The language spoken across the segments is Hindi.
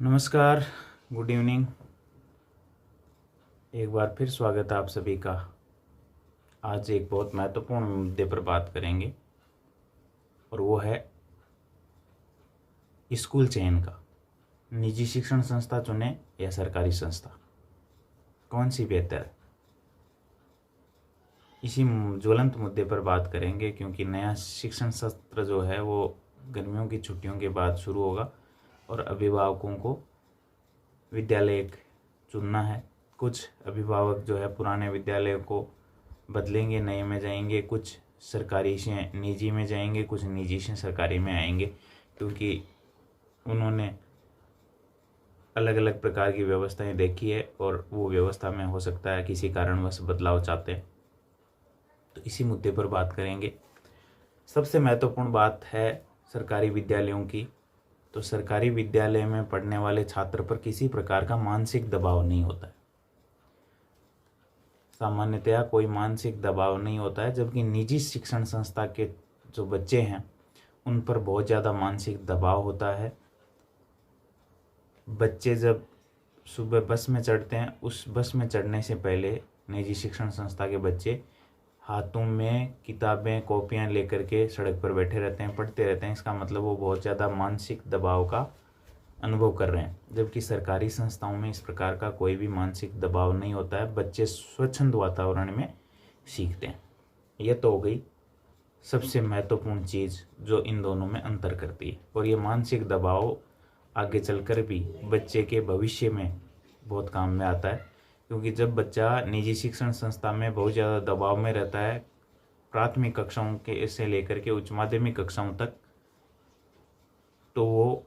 नमस्कार, गुड इवनिंग। एक बार फिर स्वागत है आप सभी का। आज एक बहुत महत्वपूर्ण मुद्दे पर बात करेंगे और वो है स्कूल चयन का। निजी शिक्षण संस्था चुने या सरकारी संस्था, कौन सी बेहतर है? इसी ज्वलंत मुद्दे पर बात करेंगे क्योंकि नया शिक्षण सत्र जो है वो गर्मियों की छुट्टियों के बाद शुरू होगा और अभिभावकों को विद्यालय चुनना है। कुछ अभिभावक जो है पुराने विद्यालय को बदलेंगे, नए में जाएंगे, कुछ सरकारी से निजी में जाएंगे, कुछ निजी से सरकारी में आएंगे, क्योंकि उन्होंने अलग अलग प्रकार की व्यवस्थाएं देखी है और वो व्यवस्था में हो सकता है किसी कारणवश बदलाव चाहते हैं। तो इसी मुद्दे पर बात करेंगे। सबसे महत्वपूर्ण बात है सरकारी विद्यालयों की। तो सरकारी विद्यालय में पढ़ने वाले छात्र पर किसी प्रकार का मानसिक दबाव नहीं होता है, सामान्यतया कोई मानसिक दबाव नहीं होता है, जबकि निजी शिक्षण संस्था के जो बच्चे हैं उन पर बहुत ज़्यादा मानसिक दबाव होता है। बच्चे जब सुबह बस में चढ़ते हैं, उस बस में चढ़ने से पहले निजी शिक्षण संस्था के बच्चे हाथों में किताबें कॉपियां लेकर के सड़क पर बैठे रहते हैं, पढ़ते रहते हैं। इसका मतलब वो बहुत ज़्यादा मानसिक दबाव का अनुभव कर रहे हैं, जबकि सरकारी संस्थाओं में इस प्रकार का कोई भी मानसिक दबाव नहीं होता है। बच्चे स्वच्छंद वातावरण में सीखते हैं। यह तो हो गई सबसे महत्वपूर्ण चीज़ जो इन दोनों में अंतर करती है। और ये मानसिक दबाव आगे चलकर भी बच्चे के भविष्य में बहुत काम में आता है, क्योंकि जब बच्चा निजी शिक्षण संस्था में बहुत ज़्यादा दबाव में रहता है, प्राथमिक कक्षाओं के से लेकर के उच्च माध्यमिक कक्षाओं तक, तो वो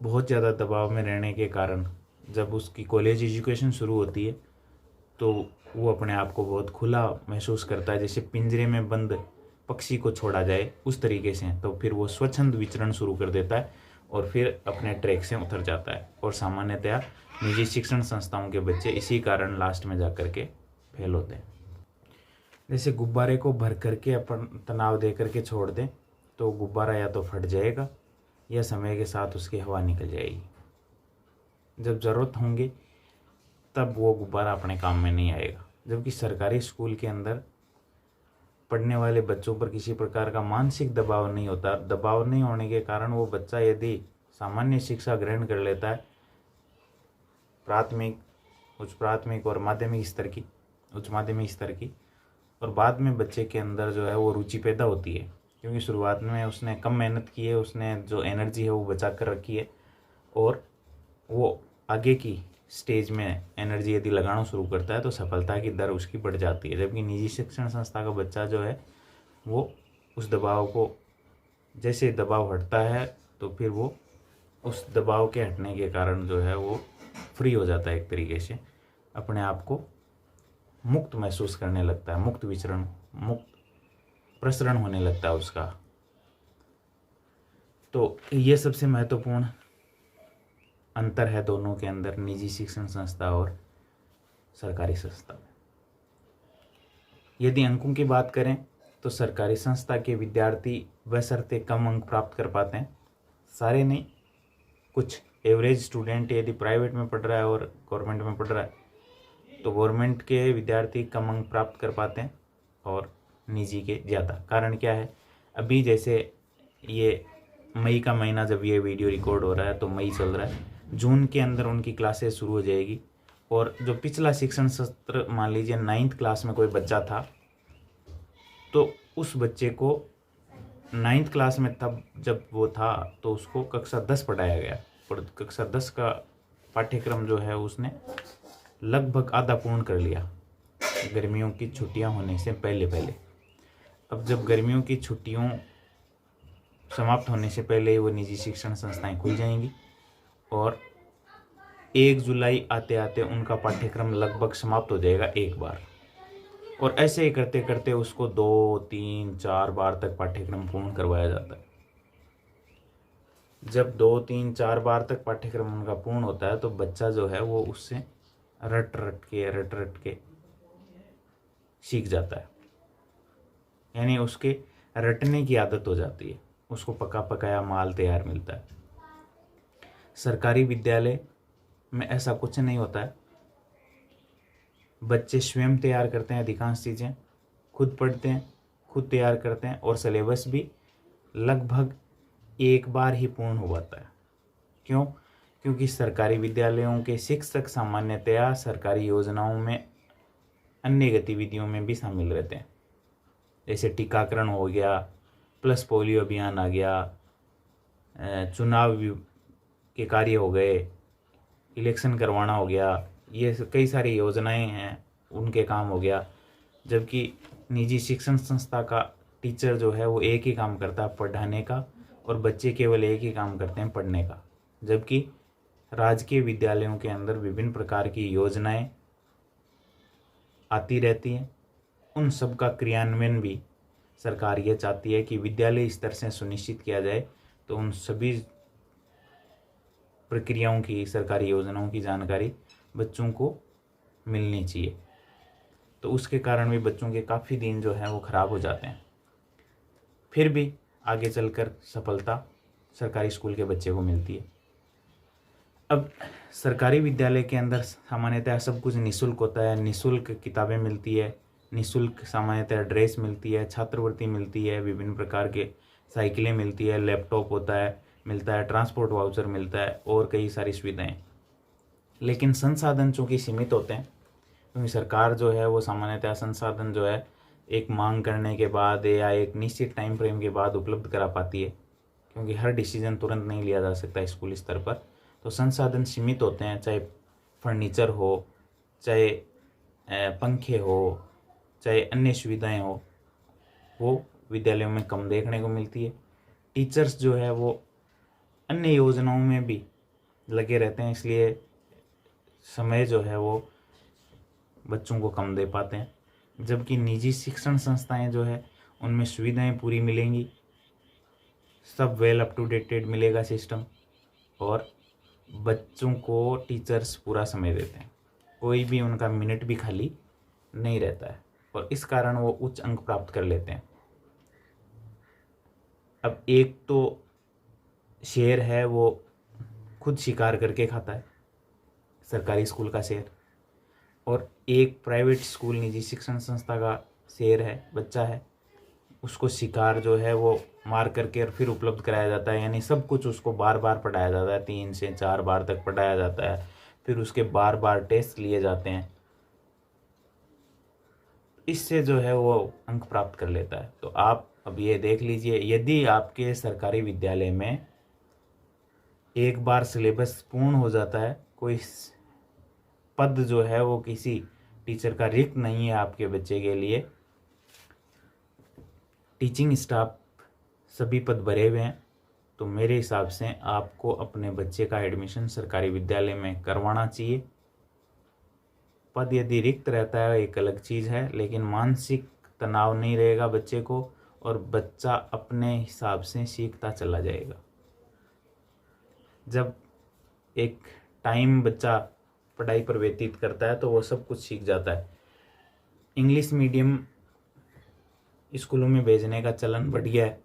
बहुत ज़्यादा दबाव में रहने के कारण जब उसकी कॉलेज एजुकेशन शुरू होती है तो वो अपने आप को बहुत खुला महसूस करता है, जैसे पिंजरे में बंद पक्षी को छोड़ा जाए उस तरीके से। तो फिर वो स्वच्छंद विचरण शुरू कर देता है और फिर अपने ट्रैक से उतर जाता है। और सामान्यतया निजी शिक्षण संस्थाओं के बच्चे इसी कारण लास्ट में जा कर के फेल होते हैं। जैसे गुब्बारे को भर करके अपन तनाव दे करके छोड़ दें तो गुब्बारा या तो फट जाएगा या समय के साथ उसकी हवा निकल जाएगी। जब ज़रूरत होंगी तब वो गुब्बारा अपने काम में नहीं आएगा। जबकि सरकारी स्कूल के अंदर पढ़ने वाले बच्चों पर किसी प्रकार का मानसिक दबाव नहीं होता। दबाव नहीं होने के कारण वो बच्चा यदि सामान्य शिक्षा ग्रहण कर लेता है, प्राथमिक, उच्च प्राथमिक और माध्यमिक स्तर की, उच्च माध्यमिक स्तर की, और बाद में बच्चे के अंदर जो है वो रुचि पैदा होती है, क्योंकि शुरुआत में उसने कम मेहनत की है, उसने जो एनर्जी है वो बचा कर रखी है, और वो आगे की स्टेज में एनर्जी यदि लगाना शुरू करता है तो सफलता की दर उसकी बढ़ जाती है। जबकि निजी शिक्षण संस्था का बच्चा जो है वो उस दबाव को, जैसे दबाव हटता है तो फिर वो उस दबाव के हटने के कारण जो है वो फ्री हो जाता है, एक तरीके से अपने आप को मुक्त महसूस करने लगता है, मुक्त विचरण, मुक्त प्रसरण होने लगता है उसका। तो ये सबसे महत्वपूर्ण अंतर है दोनों के अंदर, निजी शिक्षण संस्था और सरकारी संस्था में। यदि अंकों की बात करें तो सरकारी संस्था के विद्यार्थी बशर्ते कम अंक प्राप्त कर पाते हैं, सारे नहीं, कुछ एवरेज स्टूडेंट यदि प्राइवेट में पढ़ रहा है और गवर्नमेंट में पढ़ रहा है तो गवर्नमेंट के विद्यार्थी कम अंक प्राप्त कर पाते हैं और निजी के ज़्यादा। कारण क्या है? अभी जैसे ये मई का महीना, जब ये वीडियो रिकॉर्ड हो रहा है तो मई चल रहा है, जून के अंदर उनकी क्लासेस शुरू हो जाएगी। और जो पिछला शिक्षण सत्र, मान लीजिए 9th क्लास में कोई बच्चा था, तो उस बच्चे को 9th क्लास में तब जब वो था तो उसको कक्षा 10 पढ़ाया गया, और कक्षा 10 का पाठ्यक्रम जो है उसने लगभग आधा पूर्ण कर लिया गर्मियों की छुट्टियां होने से पहले पहले। अब जब गर्मियों की छुट्टियों समाप्त होने से पहले ही वो निजी शिक्षण संस्थाएं खुल जाएंगी और 1 जुलाई आते आते उनका पाठ्यक्रम लगभग समाप्त हो जाएगा एक बार। और ऐसे ही करते करते उसको 2, 3, 4 बार तक पाठ्यक्रम पूर्ण करवाया जाता है। जब 2, 3, 4 बार तक पाठ्यक्रम उनका पूर्ण होता है तो बच्चा जो है वो उससे रट रट के सीख जाता है, यानी उसके रटने की आदत हो जाती है, उसको पका पकाया माल तैयार मिलता है। सरकारी विद्यालय में ऐसा कुछ नहीं होता है। बच्चे स्वयं तैयार करते हैं, अधिकांश चीज़ें खुद पढ़ते हैं, खुद तैयार करते हैं, और सिलेबस भी लगभग एक बार ही पूर्ण हो पाता है। क्यों? क्योंकि सरकारी विद्यालयों के शिक्षक सामान्यतया सरकारी योजनाओं में अन्य गतिविधियों में भी शामिल रहते हैं। जैसे टीकाकरण हो गया, प्लस पोलियो अभियान आ गया, चुनाव के कार्य हो गए, इलेक्शन करवाना हो गया, ये कई सारी योजनाएं हैं, उनके काम हो गया। जबकि निजी शिक्षण संस्था का टीचर जो है वो एक ही काम करता है, पढ़ाने का, और बच्चे केवल एक ही काम करते हैं, पढ़ने का। जबकि राजकीय विद्यालयों के अंदर विभिन्न प्रकार की योजनाएं आती रहती हैं। उन सब का क्रियान्वयन भी सरकार ये चाहती है कि विद्यालय स्तर से सुनिश्चित किया जाए। तो उन सभी प्रक्रियाओं की, सरकारी योजनाओं की जानकारी बच्चों को मिलनी चाहिए। तो उसके कारण भी बच्चों के काफ़ी दिन जो है वो ख़राब हो जाते हैं। फिर भी आगे चलकर सफलता सरकारी स्कूल के बच्चे को मिलती है। अब सरकारी विद्यालय के अंदर सामान्यतः सब कुछ निःशुल्क होता है। निःशुल्क किताबें मिलती है, निःशुल्क सामान्यतः ड्रेस मिलती है, छात्रवृत्ति मिलती है, विभिन्न प्रकार के साइकिलें मिलती है, लैपटॉप मिलता है, ट्रांसपोर्ट वाउचर मिलता है, और कई सारी सुविधाएं। लेकिन संसाधन चूँकि सीमित होते हैं, क्योंकि सरकार जो है वो सामान्यतः संसाधन जो है एक मांग करने के बाद या एक निश्चित टाइम फ्रेम के बाद उपलब्ध करा पाती है, क्योंकि हर डिसीजन तुरंत नहीं लिया जा सकता स्कूल स्तर पर। तो संसाधन सीमित होते हैं, चाहे फर्नीचर हो, चाहे पंखे हो, चाहे अन्य सुविधाएं हो, वो विद्यालयों में कम देखने को मिलती है। टीचर्स जो है वो अन्य योजनाओं में भी लगे रहते हैं, इसलिए समय जो है वो बच्चों को कम दे पाते हैं। जबकि निजी शिक्षण संस्थाएं जो है उनमें सुविधाएं पूरी मिलेंगी, सब वेल अप टू डेटेड मिलेगा सिस्टम, और बच्चों को टीचर्स पूरा समय देते हैं, कोई भी उनका मिनट भी खाली नहीं रहता है, और इस कारण वो उच्च अंक प्राप्त कर लेते हैं। अब एक तो शेर है वो खुद शिकार करके खाता है, सरकारी स्कूल का शेर, और एक प्राइवेट स्कूल निजी शिक्षण संस्था का शेर है, बच्चा है, उसको शिकार जो है वो मार करके और फिर उपलब्ध कराया जाता है। यानी सब कुछ उसको बार बार पढ़ाया जाता है, 3 से 4 बार तक पढ़ाया जाता है, फिर उसके बार बार टेस्ट लिए जाते हैं, इससे जो है वो अंक प्राप्त कर लेता है। तो आप अब ये देख लीजिए, यदि आपके सरकारी विद्यालय में एक बार सिलेबस पूर्ण हो जाता है, कोई पद जो है वो किसी टीचर का रिक्त नहीं है आपके बच्चे के लिए, टीचिंग स्टाफ सभी पद भरे हुए हैं, तो मेरे हिसाब से आपको अपने बच्चे का एडमिशन सरकारी विद्यालय में करवाना चाहिए। पद यदि रिक्त रहता है एक अलग चीज़ है, लेकिन मानसिक तनाव नहीं रहेगा बच्चे को, और बच्चा अपने हिसाब से सीखता चला जाएगा। जब एक टाइम बच्चा पढ़ाई पर व्यतीत करता है तो वो सब कुछ सीख जाता है। इंग्लिश मीडियम स्कूलों में भेजने का चलन बढ़ गया है,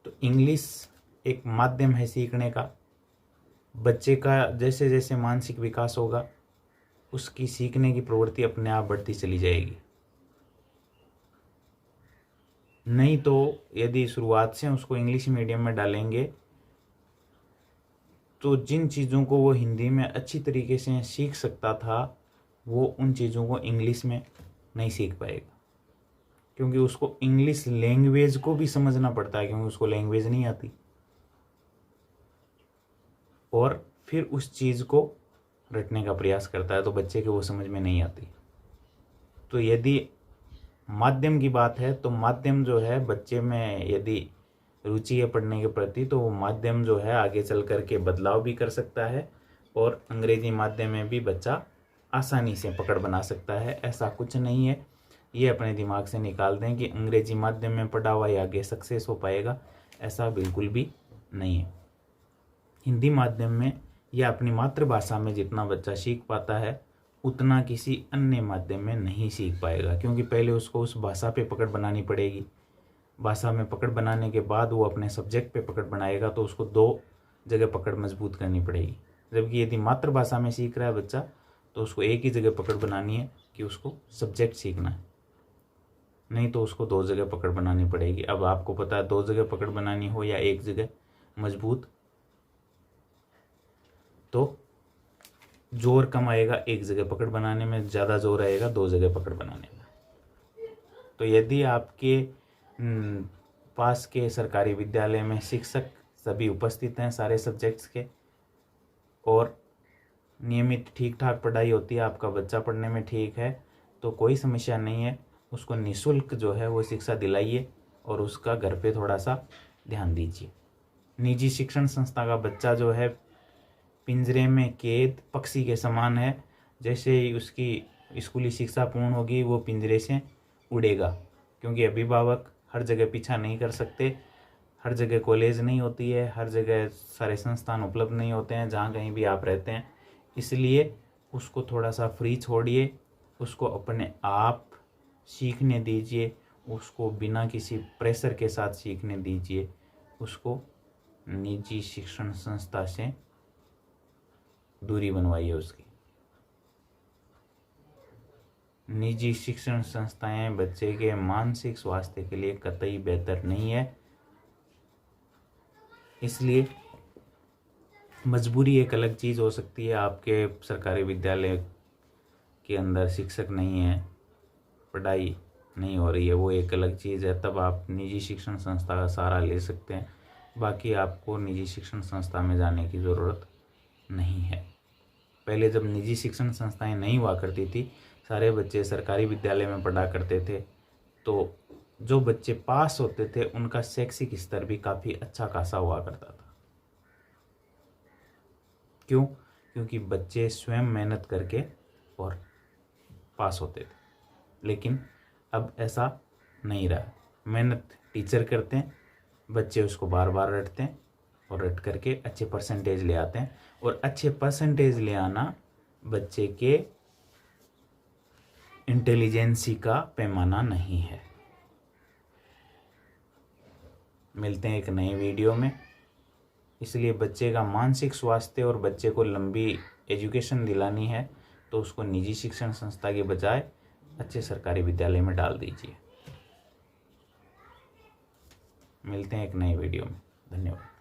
तो इंग्लिश एक माध्यम है सीखने का। बच्चे का जैसे जैसे मानसिक विकास होगा, उसकी सीखने की प्रवृत्ति अपने आप बढ़ती चली जाएगी। नहीं तो यदि शुरुआत से उसको इंग्लिश मीडियम में डालेंगे तो जिन चीज़ों को वो हिंदी में अच्छी तरीके से सीख सकता था, वो उन चीज़ों को इंग्लिश में नहीं सीख पाएगा, क्योंकि उसको इंग्लिश लैंग्वेज को भी समझना पड़ता है, क्योंकि उसको लैंग्वेज नहीं आती, और फिर उस चीज़ को रटने का प्रयास करता है, तो बच्चे के वो समझ में नहीं आती। तो यदि माध्यम की बात है, तो माध्यम जो है बच्चे में यदि रुचि है पढ़ने के प्रति, तो वो माध्यम जो है आगे चल कर के बदलाव भी कर सकता है, और अंग्रेजी माध्यम में भी बच्चा आसानी से पकड़ बना सकता है। ऐसा कुछ नहीं है, ये अपने दिमाग से निकाल दें कि अंग्रेजी माध्यम में पढ़ा हुआ ही आगे सक्सेस हो पाएगा, ऐसा बिल्कुल भी नहीं है। हिंदी माध्यम में या अपनी मातृभाषा में जितना बच्चा सीख पाता है, उतना किसी अन्य माध्यम में नहीं सीख पाएगा, क्योंकि पहले उसको उस भाषा पे पकड़ बनानी पड़ेगी। भाषा में पकड़ बनाने के बाद वो अपने सब्जेक्ट पे पकड़ बनाएगा, तो उसको 2 जगह पकड़ मजबूत करनी पड़ेगी। जबकि यदि मातृभाषा में सीख रहा है बच्चा तो उसको एक ही जगह पकड़ बनानी है कि उसको सब्जेक्ट सीखना है, नहीं तो उसको 2 जगह पकड़ बनानी पड़ेगी। अब आपको पता है 2 जगह पकड़ बनानी हो या एक जगह मजबूत, तो जोर कम आएगा एक जगह पकड़ बनाने में, ज़्यादा जोर आएगा 2 जगह पकड़ बनाने में। तो यदि आपके पास के सरकारी विद्यालय में शिक्षक सभी उपस्थित हैं सारे सब्जेक्ट्स के और नियमित ठीक ठाक पढ़ाई होती है, आपका बच्चा पढ़ने में ठीक है, तो कोई समस्या नहीं है। उसको निःशुल्क जो है वो शिक्षा दिलाइए और उसका घर पे थोड़ा सा ध्यान दीजिए। निजी शिक्षण संस्था का बच्चा जो है पिंजरे में कैद पक्षी के समान है। जैसे ही उसकी स्कूली शिक्षा पूर्ण होगी वो पिंजरे से उड़ेगा, क्योंकि अभिभावक हर जगह पीछा नहीं कर सकते, हर जगह कॉलेज नहीं होती है, हर जगह सारे संस्थान उपलब्ध नहीं होते हैं जहाँ कहीं भी आप रहते हैं। इसलिए उसको थोड़ा सा फ्री छोड़िए, उसको अपने आप सीखने दीजिए, उसको बिना किसी प्रेशर के साथ सीखने दीजिए। उसको निजी शिक्षण संस्था से दूरी बनवाइए उसकी। निजी शिक्षण संस्थाएं बच्चे के मानसिक स्वास्थ्य के लिए कतई बेहतर नहीं है। इसलिए मजबूरी एक अलग चीज़ हो सकती है, आपके सरकारी विद्यालय के अंदर शिक्षक नहीं है, पढ़ाई नहीं हो रही है, वो एक अलग चीज़ है, तब आप निजी शिक्षण संस्था का सहारा ले सकते हैं। बाकी आपको निजी शिक्षण संस्था में जाने की ज़रूरत नहीं है। पहले जब निजी शिक्षण संस्थाएं नहीं हुआ करती थी, सारे बच्चे सरकारी विद्यालय में पढ़ा करते थे, तो जो बच्चे पास होते थे उनका शैक्षिक स्तर भी काफ़ी अच्छा खासा हुआ करता था। क्यों? क्योंकि बच्चे स्वयं मेहनत करके और पास होते थे। लेकिन अब ऐसा नहीं रहा। मेहनत टीचर करते हैं, बच्चे उसको बार बार रटते हैं और रट करके अच्छे परसेंटेज ले आते हैं। और अच्छे परसेंटेज ले आना बच्चे के इंटेलिजेंसी का पैमाना नहीं है। मिलते हैं एक नए वीडियो में। इसलिए बच्चे का मानसिक स्वास्थ्य और बच्चे को लंबी एजुकेशन दिलानी है तो उसको निजी शिक्षण संस्था के बजाय अच्छे सरकारी विद्यालय में डाल दीजिए। मिलते हैं एक नए वीडियो में। धन्यवाद।